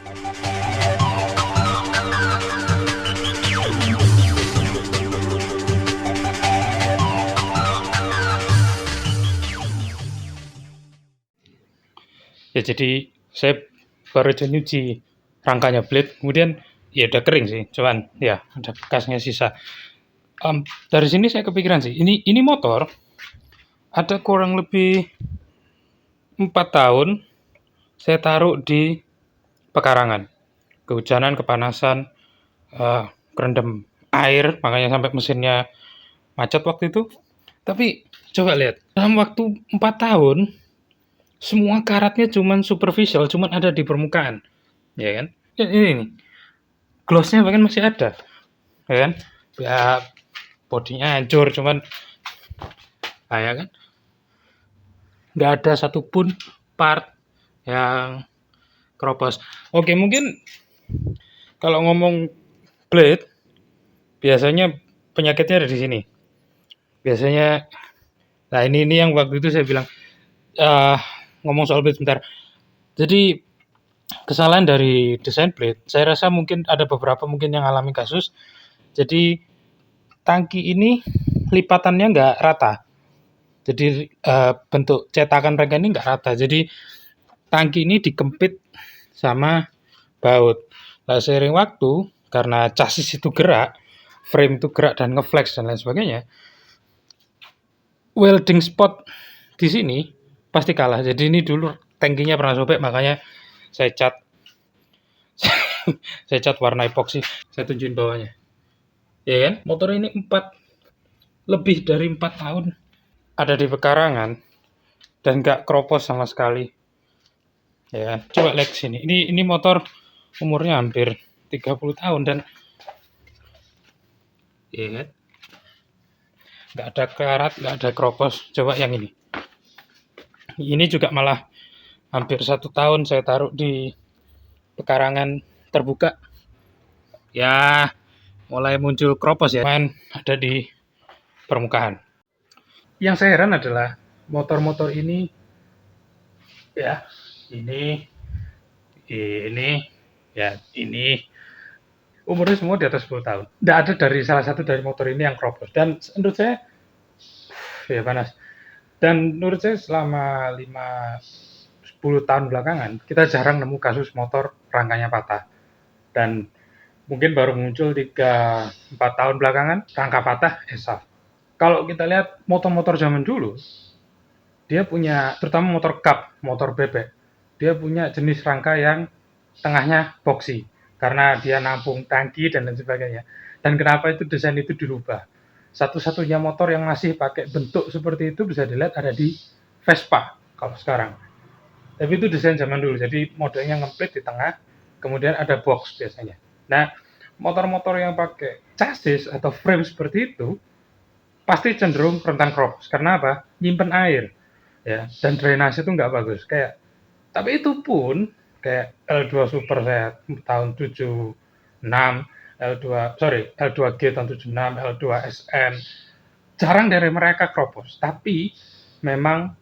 Ya jadi saya baru aja nyuci rangkanya blade, kemudian ya udah kering sih, cuman ya ada bekasnya sisa. Dari sini saya kepikiran sih, ini motor ada kurang lebih 4 tahun saya taruh di pekarangan, kehujanan, kepanasan, kerendam air, makanya sampai mesinnya macet waktu itu. Tapi coba lihat, dalam waktu 4 tahun semua karatnya cuman superficial, cuman ada di permukaan, ya kan? Ini nih, glossnya bahkan masih ada, ya kan? Ya bodinya hancur, cuman ya kan, nggak ada satupun part yang keropos. Oke, mungkin kalau ngomong blade, biasanya penyakitnya ada di sini. Biasanya, nah ini yang waktu itu saya bilang, uh, ngomong soal blade sebentar. Jadi kesalahan dari desain blade, saya rasa mungkin ada beberapa mungkin yang alami kasus. Jadi tangki ini lipatannya nggak rata. Jadi bentuk cetakan rangka ini nggak rata. Jadi tangki ini dikempit sama baut. Nah, seiring waktu karena chassis itu gerak, frame itu gerak dan ngeflex dan lain sebagainya, welding spot di sini pasti kalah. Jadi ini dulu tangkinya pernah sobek, makanya saya cat saya cat warna epoxy. Saya tunjukin bawahnya. Ya kan? Motor ini lebih dari 4 tahun ada di pekarangan dan nggak keropos sama sekali. Ya kan? Coba lihat sini. Ini motor umurnya hampir 30 tahun dan ya kan? Nggak ada karat, nggak ada keropos. Coba yang ini. Ini juga malah hampir 1 tahun saya taruh di pekarangan terbuka. Ya, mulai muncul keropos ya. Main ada di permukaan. Yang saya heran adalah motor-motor ini, ya, ini, ya, ini, umurnya semua di atas 10 tahun. Tidak ada dari salah satu dari motor ini yang keropos. Dan menurut saya, ya panas. Dan menurut saya selama 5-10 tahun belakangan, kita jarang nemu kasus motor rangkanya patah. Dan mungkin baru muncul 3-4 tahun belakangan, rangka patah, ESAF. Kalau kita lihat motor-motor zaman dulu, dia punya, terutama motor cup, motor bebek, dia punya jenis rangka yang tengahnya boxy, karena dia nampung tangki dan lain sebagainya. Dan kenapa itu desain itu dirubah? Satu-satunya motor yang masih pakai bentuk seperti itu bisa dilihat ada di Vespa kalau sekarang. Tapi itu desain zaman dulu, jadi modelnya ngemplit di tengah, kemudian ada box biasanya. Nah, motor-motor yang pakai chassis atau frame seperti itu pasti cenderung rentan keropos. Karena apa? Nyimpen air, ya, dan drainase itu nggak bagus. Tapi itu pun kayak L2 Super saya tahun 76, L2G tahun 76, L2 SN, jarang dari mereka keropos. Tapi memang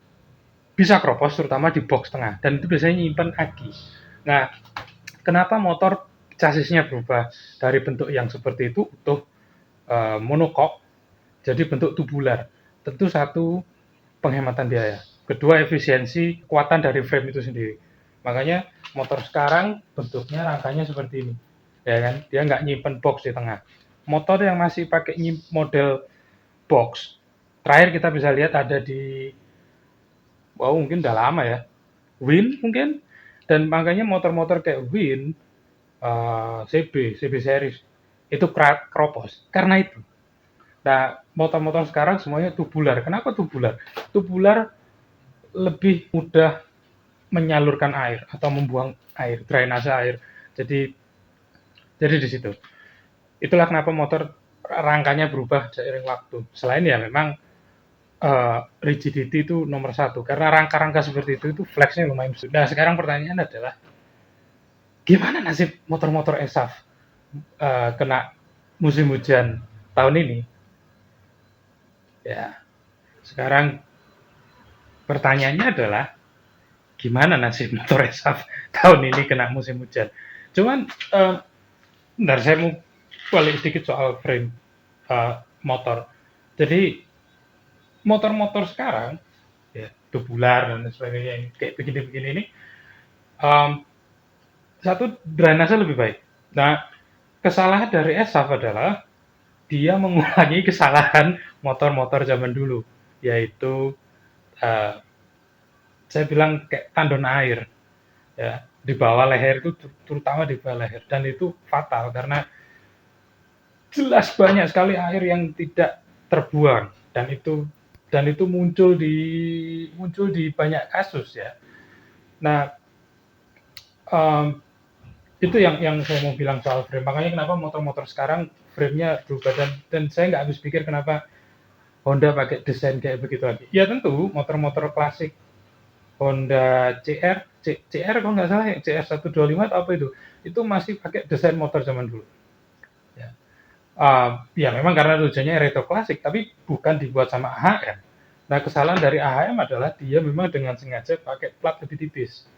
bisa keropos terutama di box tengah, dan itu biasanya nyimpen aki. Nah, kenapa motor chassisnya berubah dari bentuk yang seperti itu utuh, monokok, jadi bentuk tubular? Tentu satu, penghematan biaya. Kedua, efisiensi kekuatan dari frame itu sendiri. Makanya motor sekarang bentuknya rangkanya seperti ini, ya kan? Dia nggak nyimpen box di tengah. Motor yang masih pakai model box, terakhir kita bisa lihat ada di, mungkin udah lama ya, Win mungkin. Dan makanya motor-motor kayak Win, CB series itu keropos karena itu. Nah, motor-motor sekarang semuanya tubular. Kenapa tubular? Tubular lebih mudah menyalurkan air atau membuang air, drainase air. Jadi di situ. Itulah kenapa motor rangkanya berubah seiring waktu. Selain ya memang rigidity itu nomor satu, karena rangka-rangka seperti itu flexnya lumayan besar. Nah, sekarang pertanyaan adalah gimana nasib motor-motor ESAF kena musim hujan tahun ini? Ya, sekarang pertanyaannya adalah gimana nasib motor esaf tahun ini kena musim hujan. Cuman bentar saya mau balik sedikit soal frame motor. Jadi motor-motor sekarang ya tubular dan sebagainya yang kayak begini-begini ini satu drainase lebih baik. Nah, kesalahan dari esaf adalah dia mengulangi kesalahan motor-motor zaman dulu, yaitu uh, saya bilang kayak tandon air, ya di bawah leher itu terutama di bawah leher dan itu fatal karena jelas banyak sekali air yang tidak terbuang dan itu muncul di banyak kasus ya. Nah, um, itu yang saya mau bilang soal frame. Makanya kenapa motor-motor sekarang frame-nya berubah dan saya nggak habis pikir kenapa Honda pakai desain kayak begitu lagi. Ya tentu motor-motor klasik Honda CR kalau nggak salah ya CR 125 atau apa itu masih pakai desain motor zaman dulu. Ya, ya memang karena tujuannya retro klasik, tapi bukan dibuat sama AHM. Nah kesalahan dari AHM adalah dia memang dengan sengaja pakai plat lebih tipis.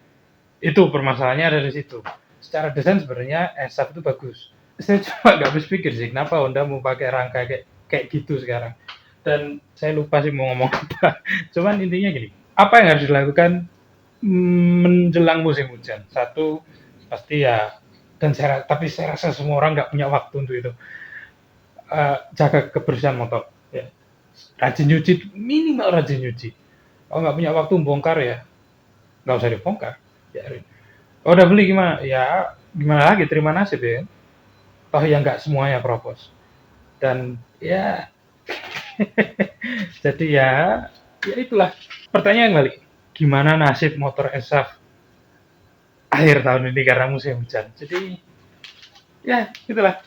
Itu permasalahannya ada di situ. Secara desain sebenarnya SF itu bagus. Saya cuma nggak habis pikir sih kenapa Honda mau pakai rangka kayak gitu sekarang. Dan saya lupa sih mau ngomong apa. Cuman intinya gini, apa yang harus dilakukan menjelang musim hujan? Satu pasti ya, tapi saya rasa semua orang nggak punya waktu untuk itu. Jaga kebersihan motor. Ya. Rajin nyuci, minimal rajin nyuci. Kalau nggak punya waktu bongkar ya, nggak usah dibongkar. Biarin. Oh, udah beli gimana? Ya gimana lagi, terima nasib ya. Toh ya nggak semuanya propos. Dan ya jadi ya itulah. Pertanyaan balik, gimana nasib motor esaf akhir tahun ini karena musim hujan. Jadi ya itulah.